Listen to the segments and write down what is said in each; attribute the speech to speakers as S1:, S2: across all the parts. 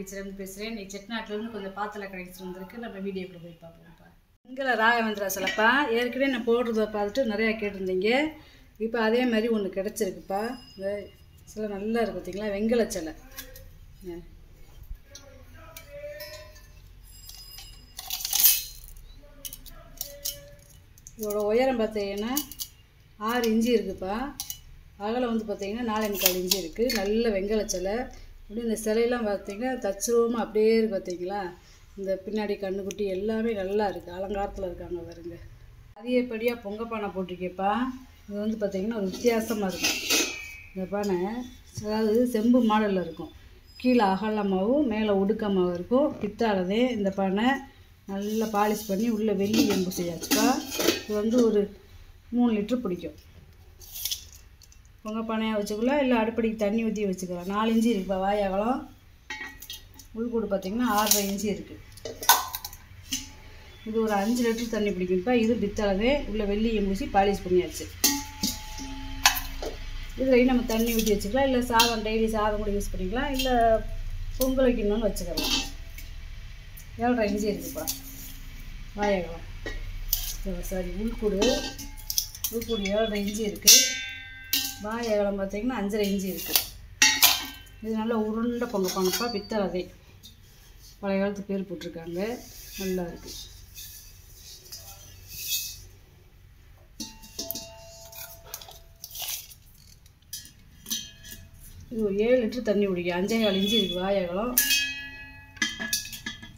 S1: Kitchen பேசுகிறேன். நீ செட்டிநாட்டிலேருந்து கொஞ்சம் பாத்திரம் கிடைச்சிட்டு வந்திருக்கு. நம்ம வீடியோக்குள்ள போய் பார்ப்போம்ப்பா. இங்கே ராகவேந்திரா சிலப்பா ஏற்கனவே நான் போடுறத பார்த்துட்டு நிறையா கேட்டிருந்தீங்க. இப்போ அதே மாதிரி ஒன்று கிடச்சிருக்குப்பா. சில நல்லா இருக்குது பார்த்தீங்களா, வெங்கல சிலை. இதோட உயரம் பார்த்தீங்கன்னா 6 இன்ச்சு இருக்குப்பா. அகலம் வந்து பார்த்தீங்கன்னா 4.25 இன்ச்சு இருக்குது. நல்ல வெங்கல சிலை. அப்படி இந்த சிலையெல்லாம் பார்த்தீங்கன்னா தச்சுருவமாக அப்படியே இருக்குது பார்த்தீங்களா. இந்த பின்னாடி கண்ணுக்குட்டி எல்லாமே நல்லா இருக்குது, அலங்காரத்தில் இருக்காங்க பாருங்க. அதிகப்படியாக பொங்கப்பானை போட்டிருக்கேப்பா. இது வந்து பார்த்தீங்கன்னா ஒரு வித்தியாசமாக இருக்கும். இந்த பானை அதாவது செம்பு மாடலில் இருக்கும். கீழே அகலமாகவும் மேலே ஒடுக்கமாகவும் இருக்கும். பித்தாலதே இந்த பானை நல்லா பாலிஷ் பண்ணி உள்ளே வெள்ளி எம்பு செய்யாச்சுப்பா. இது வந்து ஒரு 3 லிட்டர் பிடிக்கும். பொங்க பானையாக வச்சுக்கலாம், இல்லை அடுப்படிக்கு தண்ணி ஊற்றி வச்சுக்கலாம். 4 இன்ச்சு இருக்குப்பா வாய் அகலம். உள்கூடு பார்த்திங்கன்னா 6.5 இன்ச்சு இருக்குது. இது ஒரு 5 லிட்டர் தண்ணி பிடிக்கும்ப்பா. இது பித்தளவே உள்ள வெள்ளி எம்பூசி பாலிஷ் பண்ணியாச்சு. இதில் நம்ம தண்ணி ஊற்றி வச்சுக்கலாம், இல்லை சாதம் டெய்லி சாதம் கூட யூஸ் பண்ணிக்கலாம், இல்லை பொங்கல் வைக்கணும்னு வச்சுக்கலாம். 7.5 இன்ச்சு இருக்குப்பா வாய் அகலம். சாரி, உள்கூடு 7.5 இன்ச்சு இருக்குது. வாய் அகலம் பார்த்திங்கன்னா 5.5 இன்ச்சு இருக்குது. இது நல்லா உருண்டை பொங்க பானைப்பா. பித்தளதே பழைய காலத்து பேர் போட்டிருக்காங்க, நல்லா இருக்குது. இது ஒரு 7 லிட்டர் தண்ணி பிடிக்கும். 5.25 இன்ச்சு இருக்குது வாய் அகலம்.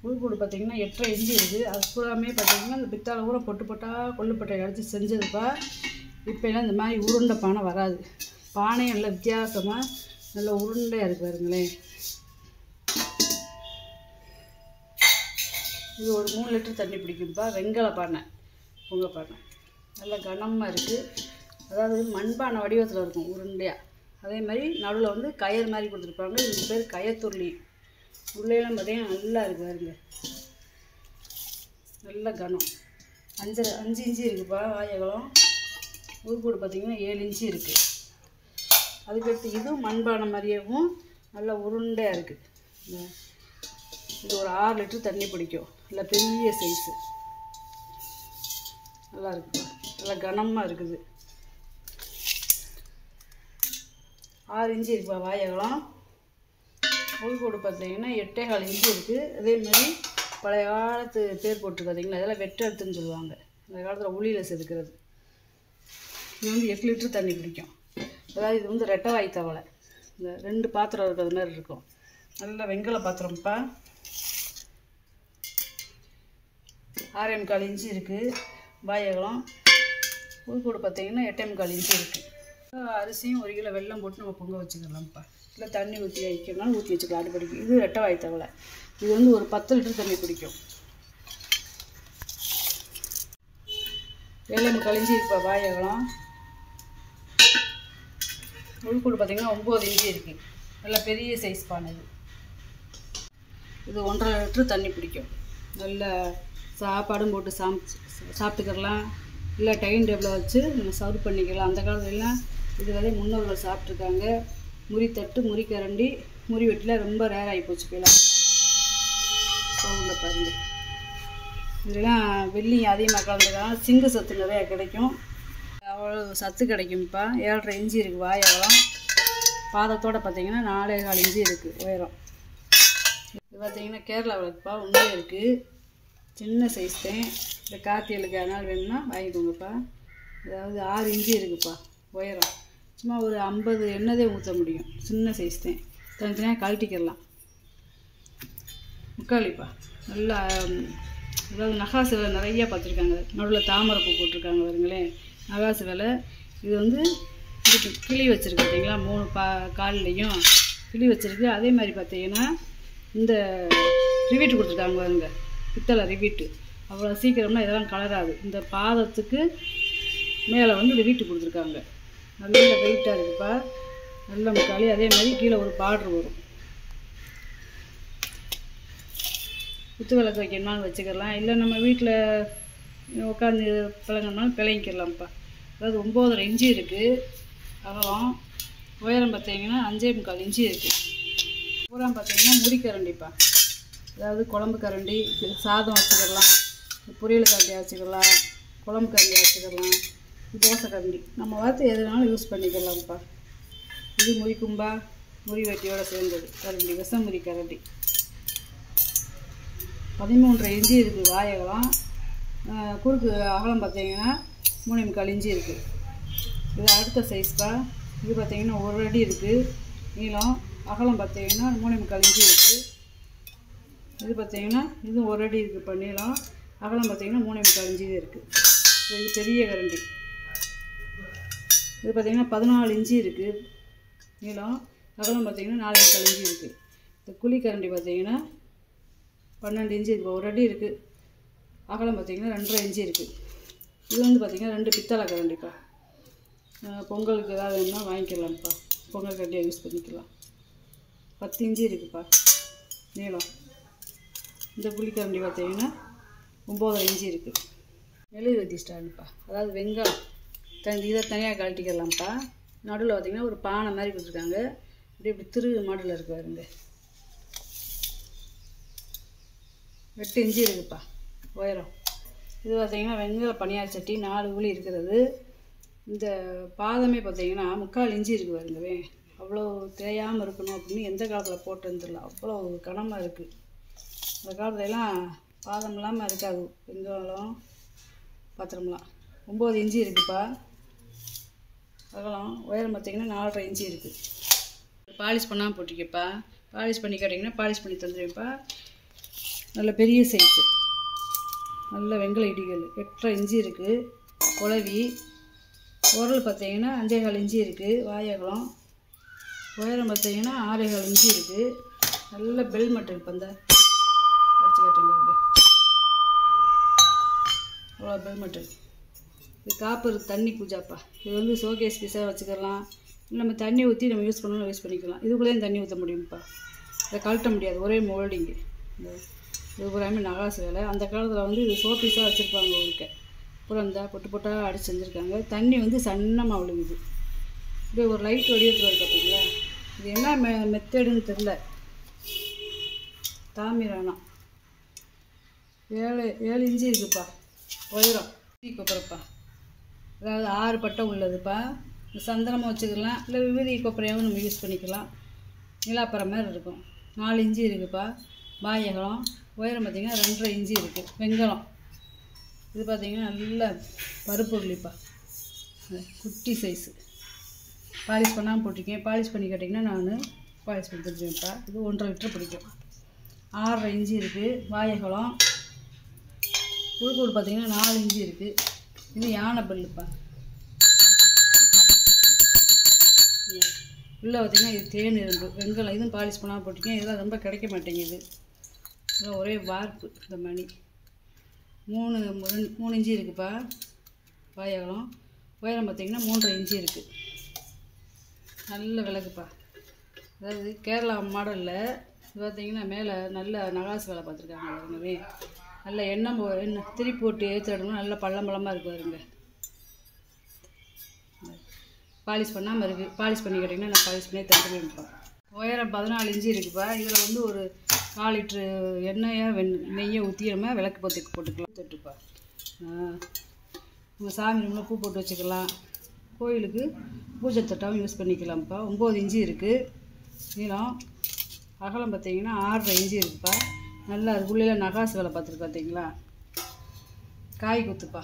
S1: உள்கூடு பார்த்திங்கன்னா 8.5 இன்ச்சு இருக்குது. அது பூராமே பார்த்திங்கன்னா இந்த பித்தாளை கூட பொட்டு பொட்டாக கொள்ளுப்பட்டை அடித்து செஞ்சதுப்பா. இப்போலாம் இந்த மாதிரி உருண்டை பானை வராது. பானையும் நல்லா வித்தியாசமாக நல்லா உருண்டையாக இருக்குது பாருங்களேன். இது ஒரு 3 லிட்டர் தண்ணி பிடிக்கும்ப்பா. வெங்கல பானை, பொங்க பானை நல்லா கனமாக இருக்குது. அதாவது மண்பானை வடிவத்தில் இருக்கும் உருண்டையாக. அதே மாதிரி நடுவில் வந்து கயிறு மாதிரி கொடுத்துருப்பாங்க. இதுக்கு பேர் கயத்துருளி. உள்ளேலாம் பார்த்தீங்கன்னா நல்லா இருக்குது பாருங்க, நல்ல கனம். 5 இன்ச்சு இருக்குப்பா வாய் அகலம். உள்கூடு பார்த்திங்கன்னா 7 இன்ச்சு இருக்குது. அதுக்கடுத்து இதுவும் மண்பானை மாதிரியேவும் நல்லா உருண்டையாக இருக்குது. இது ஒரு 6 லிட்டர் தண்ணி பிடிக்கும். நல்லா பெரிய சைஸு, நல்லா இருக்குப்பா. நல்லா கனமாக இருக்குது. 6 இன்ச்சு இருக்குப்பா வாய் அகலம். உள்கூடு பார்த்தீங்கன்னா 8.25 இன்ச்சு இருக்குது. அதே மாதிரி பழைய காலத்து பேர் போட்டிருக்கு பார்த்தீங்களா, அதெல்லாம் வெட்டெடுத்துன்னு சொல்லுவாங்க. அந்த காலத்தில் உளியில் செதுக்கிறது. இது வந்து 8 லிட்டர் தண்ணி பிடிக்கும். அதாவது இது வந்து ரெட்டை வாய் தவளை. இந்த 2 பாத்திரம் இருக்கிறது மாதிரி இருக்கும். நல்ல வெங்கல பாத்திரம்ப்பா. 6.25 இன்ச்சு இருக்குது வாய் அகலம். உள்கூடு பார்த்தீங்கன்னா 8.25 இன்ச்சு இருக்குது. அரிசியும் 1 கிலோ வெல்லம் போட்டு நம்ம பொங்க வச்சுக்கலாம்ப்பா. இல்லை தண்ணி ஊற்றி வைக்கணும்னாலும் ஊற்றி வச்சுக்கலாம் அடுப்படிக்கு. இது ரெட்டை வாய் தவளை. இது வந்து ஒரு 10 லிட்டர் தண்ணி பிடிக்கும். 7.25 இன்ச்சு இருக்குப்பா வாய் அகலம். உள்கூடு பார்த்திங்கன்னா 9 இன்ச்சு இருக்குது. நல்லா பெரிய சைஸ் பானை இது. இது 1.5 லிட்டர் தண்ணி பிடிக்கும். நல்ல சாப்பாடும் போட்டு சாப்பிட்டுக்கலாம், இல்லை டைனிங் டேபிளில் வச்சு நம்ம சர்வ் பண்ணிக்கலாம். அந்த காலத்துலலாம் இது வரை முன்னோர்கள் சாப்பிட்ருக்காங்க. முறித்தட்டு, முறிக்கரண்டி, முறி வெட்டில் ரொம்ப ரேர் ஆகி போச்சு போயிடலாம். சவுண்டில் பாருங்கள். இதெல்லாம் வெள்ளி அதிகமாக கலந்துக்கலாம். சிங்கு சத்து நிறையா கிடைக்கும். அவ்வளோ சத்து கிடைக்கும்ப்பா. 7.5 இன்ச்சு இருக்குது வாய் அகலம். பாதத்தோடு பார்த்திங்கன்னா 4.25 இன்ச்சு இருக்குது உயரம். இது பார்த்திங்கன்னா கேரளாவில் இருக்குப்பா. உண்மையே இருக்குது, சின்ன சைஸ் தான். இந்த கார்த்திகளுக்கு அதனால் வேணும்னா வாங்கிக்கோங்கப்பா. அதாவது 6 இன்ச்சு இருக்குப்பா உயரம். சும்மா ஒரு 50 எண்ணெய் ஊற்ற முடியும். சின்ன சைஸ் தான். தனித்தனியாக கழட்டிக்கிடலாம். முக்காளிப்பா நல்லா, அதாவது நகாசு வேலை நிறையா பார்த்துருக்காங்க. நடுவில் தாமரைப்பூ போட்டிருக்காங்க பாருங்களேன், நகாசு வேலை. இது வந்து இதுக்கு கிளி வச்சுருக்கு பார்த்தீங்களா, 3 கால்லையும் கிளி வச்சுருக்கு. அதே மாதிரி பார்த்தீங்கன்னா இந்த ரிவீட்டு கொடுத்துருக்காங்க பாருங்க, பித்தளை ரிவீட்டு. அவ்வளோ சீக்கிரமாக இதெல்லாம் கலராது. இந்த பாதத்துக்கு மேலே வந்து ரிவீட்டு கொடுத்துருக்காங்க. நல்ல வெயிட்டாக இருக்குப்பா. நல்ல முக்காளி. அதே மாதிரி கீழே ஒரு பார்ட்ரு வரும். குத்து விளக்கு வைக்கணும்னாலும் வச்சுக்கலாம், இல்லை நம்ம வீட்டில் உட்காந்து பிளங்கணும்னாலும் பிளங்கிக்கலாம்ப்பா. அதாவது 9.5 இன்ச்சு இருக்குது அகலம். உயரம் பார்த்தீங்கன்னா 5.25 இன்ச்சு இருக்குது. பூரா பார்த்தீங்கன்னா முறிக்கரண்டிப்பா. அதாவது குழம்பு கரண்டி, சாதம் வச்சுக்கலாம், பொரியல் கரண்டி வச்சுக்கலாம், குழம்பு கரண்டி வச்சுக்கலாம், தோசை கரண்டி நம்ம பார்த்து எதுனாலும் யூஸ் பண்ணிக்கலாம்ப்பா. இது முறிக்கும்பா, முறி வெட்டியோடு சேர்ந்தது கரண்டி, விஷமுறி கரண்டி. 13.5 இன்ச்சு இருக்குது வாயகலம். குறுக்கு அகலம் பார்த்தீங்கன்னா 3.25 இன்ச்சு இருக்குது. இது அடுத்த சைஸ்ப்பா. இது பார்த்தீங்கன்னா 1 அடி இருக்குது நீளம். அகலம் பார்த்தீங்கன்னா 3.25 இன்ச்சு இருக்குது. இது பார்த்தீங்கன்னா இது 1 அடி இருக்குதுப்பா நீளம். அகலம் பார்த்தீங்கன்னா 3.25 இன்ச்சு இருக்குது. இது பெரிய கரண்டி. இது பார்த்தீங்கன்னா 14 இன்ச்சு இருக்குது நீளம். அகலம் பார்த்தீங்கன்னா 4.25 இன்ச்சு இருக்குது. இந்த குழி கரண்டி பார்த்தீங்கன்னா 12 இன்ச்சு இருக்குது. 1 அடி இருக்குது. அகலம் பார்த்தீங்கன்னா 2.5 இன்ச்சு இருக்குது. இது வந்து பார்த்தீங்கன்னா 2 பித்தளை கரண்டிப்பா. பொங்கலுக்கு ஏதாவது வேணும்னா வாங்கிக்கலாம்ப்பா. பொங்கல் கரண்டியாக யூஸ் பண்ணிக்கலாம். 10 இன்ச்சு இருக்குதுப்பா நீளம். இந்த குழிக்கரண்டி பார்த்தீங்கன்னா 9.5 இன்ச்சு இருக்குது. மெழுகுவர்த்தி ஸ்டாண்டுப்பா. அதாவது வெங்காயம் இதை தனியாக கழட்டிக்கலாம்ப்பா. நடுவில் பார்த்தீங்கன்னா ஒரு பானை மாதிரி கொடுத்துருக்காங்க. இப்படி திரு மாடலில் இருக்கு பாருங்க. 8 இன்ச்சு இருக்குதுப்பா உயரம். இது பார்த்தீங்கன்னா வெங்காய பனியார் சட்டி 4 குழி இருக்கிறது. இந்த பாதமே பார்த்தீங்கன்னா 3/4 இன்ச்சு இருக்குது பாருங்கவே. அவ்வளோ தேயாமல் இருக்கணும் அப்படின்னு எந்த காலத்தில் போட்டுன்னு தெரியல. அவ்வளோ கனமாக இருக்குது. அந்த காலத்துலலாம் பாதம் இல்லாமல் இருக்காது வெங்காயம் பாத்திரம்லாம். 9 இன்ச்சு இருக்குதுப்பா அகலம். உயரம் பார்த்திங்கன்னா 4.5 இன்ச்சு இருக்குது. பாலிஷ் பண்ணாமல் போட்டிருக்கேப்பா. பாலிஷ் பண்ணி கேட்டிங்கன்னா பாலிஷ் பண்ணி தந்துடுவேன்ப்பா. நல்ல பெரிய சைஸு, நல்ல வெங்கல இடிகள். 8.5 இன்ச்சு இருக்குது. குழவி உரல் பார்த்திங்கன்னா 5.25 இன்ச்சு இருக்குது. வாயகலம் உயரம் பார்த்திங்கன்னா 6.25 இன்ச்சு இருக்குது. நல்ல பெல் மட்டன். இப்போ இந்த அடிச்சு காட்டுறேன் பாருங்க. அவ்வளோ பெல் மட்டன். இது காப்பர் தண்ணி பூஜாப்பா. இது வந்து ஷோகேஸ் பீஸாக வச்சுக்கலாம். நம்ம தண்ணி ஊற்றி நம்ம யூஸ் பண்ணணும் யூஸ் பண்ணிக்கலாம். இதுக்குள்ளேயும் தண்ணி ஊற்ற முடியும்ப்பா. இதை கழட்ட முடியாது. ஒரே மோல்டிங்கு. இந்த இது பூராமே நகாசு வேலை. அந்த காலத்தில் வந்து இது ஷோபீஸாக வச்சுருப்பாங்க. ஊருக்கு அப்புறம் இந்த பொட்டு பொட்டாக அடிச்சு செஞ்சுருக்காங்க. தண்ணி வந்து சன்னமாக விழுகுது. இது ஒரு லைட் வடிவத்தில் இருக்குது பார்த்தீங்களா. இது என்ன மெத்தடுன்னு தெரில. தாமிரானா 7 இன்ச்சு இருக்குதுப்பா உயரம். கொப்பரைப்பா. அதாவது 6 பட்டை உள்ளதுப்பா. சந்தனமாக வச்சுக்கலாம், இல்லை விபூதி கொப்பரையாகவும் நம்ம யூஸ் பண்ணிக்கலாம். நிலாப்பறை மாதிரி இருக்கும். 4 இன்ச்சு இருக்குதுப்பா வாயகலம். உயரம் பார்த்திங்கன்னா 2.5 இன்ச்சு இருக்குது. வெங்கலம் இது பார்த்திங்கன்னா நல்ல பருப்பு உள்ளிப்பா. குட்டி சைஸு. பாலிஷ் பண்ணாமல் போட்டிருக்கேன். பாலிஷ் பண்ணி கேட்டிங்கன்னா நான் பாலிஷ் பண்ணி தருவேன்ப்பா. இது 1.5 லிட்டர் பிடிக்கும். 6.5 இன்ச்சு இருக்குது வாயகலம். உள்கூடு பார்த்திங்கன்னா 4 இன்ச்சு இருக்குது. இது யானை பல்லுப்பா. உள்ளே பார்த்திங்கன்னா இது தேன் இருந்து வெங்கலம். இதுவும் பாலிஷ் பண்ணாமல் போட்டிருக்கேன். இதெல்லாம் ரொம்ப கிடைக்க மாட்டேங்குது. இதெல்லாம் ஒரே வார்ப்பு. இந்த மணி 3 இன்ச்சு இருக்குதுப்பா வாயகலம். உயரம் பார்த்திங்கன்னா 3.5 இன்ச்சு இருக்குது. நல்ல விளக்குப்பா. அதாவது கேரளா மாடலில் இது பார்த்திங்கன்னா மேலே நல்ல நகாசு வேலை பார்த்துருக்காங்க பாருங்கவே. நல்ல எண்ணெய் திருப்பி போட்டு ஏற்றிடணும். நல்ல பள்ளமாக இருக்குது பாருங்க. பாலிஷ் பண்ணாமல் இருக்குது. பாலிஷ் பண்ணி கேட்டிங்கன்னா நான் பாலிஷ் பண்ணி தந்துடுவேன்ப்பா. உயரம் 14 இன்ச்சு இருக்குதுப்பா. இதில் வந்து ஒரு 4 லிட்ரு எண்ணெயை நெய்யை ஊற்றி நம்ம விளக்கு போட்டுக்கலாம். தொட்டுப்பா. நம்ம சாமி ரூமில் பூ போட்டு வச்சுக்கலாம். கோயிலுக்கு பூஜை தொட்டாவும் யூஸ் பண்ணிக்கலாம்ப்பா. 9 இன்ச்சு இருக்குது நீளம். அகலம் பார்த்திங்கன்னா 6.5 இன்ச்சு இருக்குதுப்பா. நல்லா அதுக்குள்ளே நகாசு வேலை பார்த்துருக்கு பார்த்தீங்களா. காய் குத்துப்பா.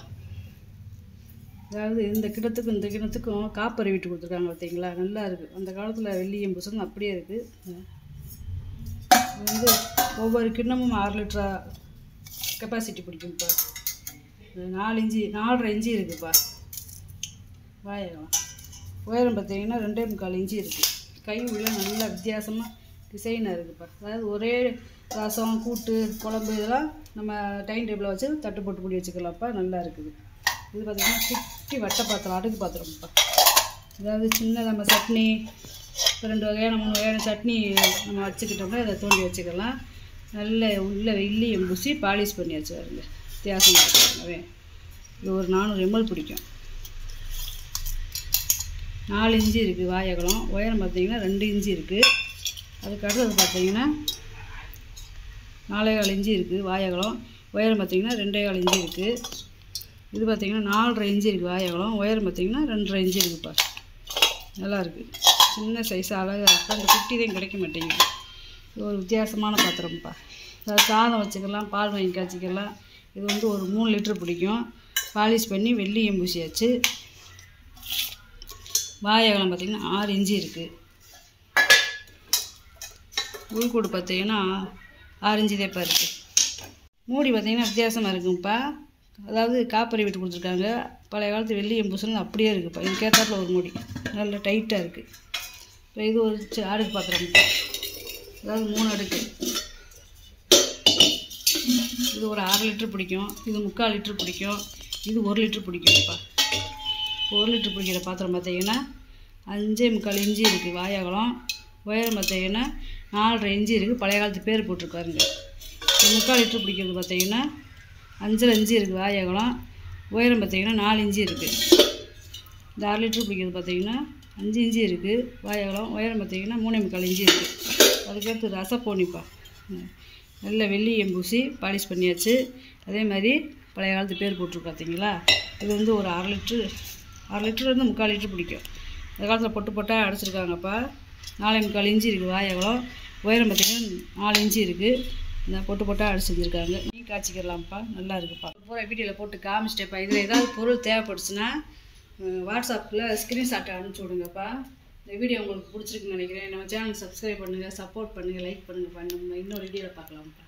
S1: அதாவது இந்த கிணத்துக்கும் காப்பரை விட்டு கொடுத்துருக்காங்க பார்த்தீங்களா. நல்லா இருக்குது. அந்த காலத்தில் வெள்ளியம் புசங்க அப்படியே இருக்குது. இது வந்து ஒவ்வொரு கிண்ணமும் 6 லிட்டரா கெப்பாசிட்டி பிடிக்கும்ப்பா. 4 இன்ச்சு 4.5 இன்ச்சு இருக்குதுப்பா வாயகம். உயரம் பார்த்திங்கன்னா 2.25 இன்ச்சு இருக்குது. கை உள்ள நல்லா வித்தியாசமாக டிசைனாக இருக்குதுப்பா. அதாவது ஒரே ரசம் கூட்டு குழம்பு இதெல்லாம் நம்ம டைனிங் டேபிளில் வச்சு தட்டு போட்டு மூடி வச்சுக்கலாம்ப்பா. நல்லா இருக்குது. இது பார்த்திங்கன்னா குட்டி வட்டை பாத்திரம், அடுக்கு பாத்திரம்ப்பா. அதாவது சின்ன நம்ம சட்னி 2 வகையான 3 வகையான சட்னி நம்ம வச்சுக்கிட்டோம்னா இதை தோண்டி வச்சுக்கலாம். நல்ல உள்ள வெள்ளியம் பூசி பாலிஷ் பண்ணி வச்சுருங்க. வித்தியாசமாக இருக்குவே. இது ஒரு 400 ml பிடிக்கும். 4 இன்ச்சு இருக்குது வாயகலம். உயரம் பார்த்திங்கன்னா 2 இன்ச்சு இருக்குது. அதுக்கு அடுத்தது பார்த்தீங்கன்னா 4,4 இன்ச்சு இருக்குது வாயகலம். உயரம் பார்த்திங்கன்னா 2,4 இன்ச்சு இருக்குது. இது பார்த்திங்கன்னா 4,5 இன்ச்சு இருக்குது வாயகலம். உயரம் பார்த்திங்கன்னா 2,5 இன்ச்சு இருக்குதுப்பா. நல்லாயிருக்கு. சின்ன சைஸ் அழகாக இருக்குது. அந்த குட்டி தான் கிடைக்க மாட்டேங்குது. இது ஒரு வித்தியாசமான பாத்திரம்ப்பா. அதாவது சாதம் வச்சுக்கலாம், பால் வாங்கி காய்ச்சிக்கலாம். இது வந்து ஒரு 3 லிட்டர் பிடிக்கும். பாலிஷ் பண்ணி வெள்ளியம் பூசியாச்சு. வாயகலம் பார்த்திங்கன்னா 6 இன்ச்சு இருக்குது. உள்கூடு பார்த்திங்கன்னா 6 இன்ச்சு தேப்பா இருக்குது. மூடி பார்த்திங்கன்னா வித்தியாசமாக இருக்குங்கப்பா. அதாவது காப்பரை விட்டு கொடுத்துருக்காங்க. பழைய காலத்து வெள்ளியம் பூசணும் அப்படியே இருக்குதுப்பா. இது கேட்டாப்பில் ஒரு மூடி நல்லா டைட்டாக இருக்குது. இப்போ இது ஒரு அடுக்கு பாத்திரம், அதாவது 3 அடுக்கு. இது ஒரு 6 லிட்டர் பிடிக்கும். இது 3/4 லிட்டர் பிடிக்கும். இது 1 லிட்டர் பிடிக்கும்ப்பா. 1 லிட்டர் பிடிக்கிற பாத்திரம் பார்த்திங்கன்னா 5.25 இன்ச்சு இருக்குது வாயகலம். உயரம் பார்த்திங்கன்னா 4,5 இன்ச்சு இருக்குது. பழைய காலத்து பேர் போட்டிருக்காருங்க. 3/4 லிட்டர் பிடிக்கிறது பார்த்திங்கன்னா 5.5 இன்ச்சு இருக்குது வாயகலம். உயரம் பார்த்திங்கன்னா 4 இன்ச்சு இருக்குது. இந்த 6 லிட்டர் பிடிக்கிறது பார்த்திங்கன்னா 5 இன்ச்சு இருக்குது வாயகலம். உயரம் பார்த்திங்கன்னா 3.25 இன்ச்சு இருக்குது. அதுக்கடுத்து ரசப்போனிப்பா. நல்ல வெள்ளியம் பூசி பாலிஷ் பண்ணியாச்சு. அதே மாதிரி பழைய காலத்து பேர் போட்டிருக்கு பார்த்தீங்களா. இது வந்து ஒரு 6 லிட்டர்லேருந்து 3/4 லிட்டர் பிடிக்கும். அந்த காலத்தில் பொட்டு பொட்டாக அடைச்சிருக்காங்கப்பா. 4.25 இன்ச்சு இருக்குது வாயகலம். உயரம் பார்த்திங்கன்னா 4 இன்ச்சு இருக்குது. இந்த பொட்டு பொட்டாக அடிச்சு செஞ்சுருக்காங்க. நீ காய்ச்சிக்கலாம்ப்பா. நல்லா இருக்குப்பா. பூரா வீடியோவில் போட்டு காமிச்சிட்டேப்பா. இதில் ஏதாவது பொருள் தேவைப்படுச்சுன்னா வாட்ஸ்அப்பில் ஸ்க்ரீன்ஷாட்டை அனுப்பிச்சி விடுங்கப்பா. இந்த வீடியோ உங்களுக்கு பிடிச்சிருக்குன்னு நினைக்கிறேன். நம்ம சேனல் சப்ஸ்கிரைப் பண்ணுங்கள், சப்போர்ட் பண்ணுங்கள், லைக் பண்ணுங்கப்பா. நம்ம இன்னொரு வீடியோவில் பார்க்கலாம்ப்பா.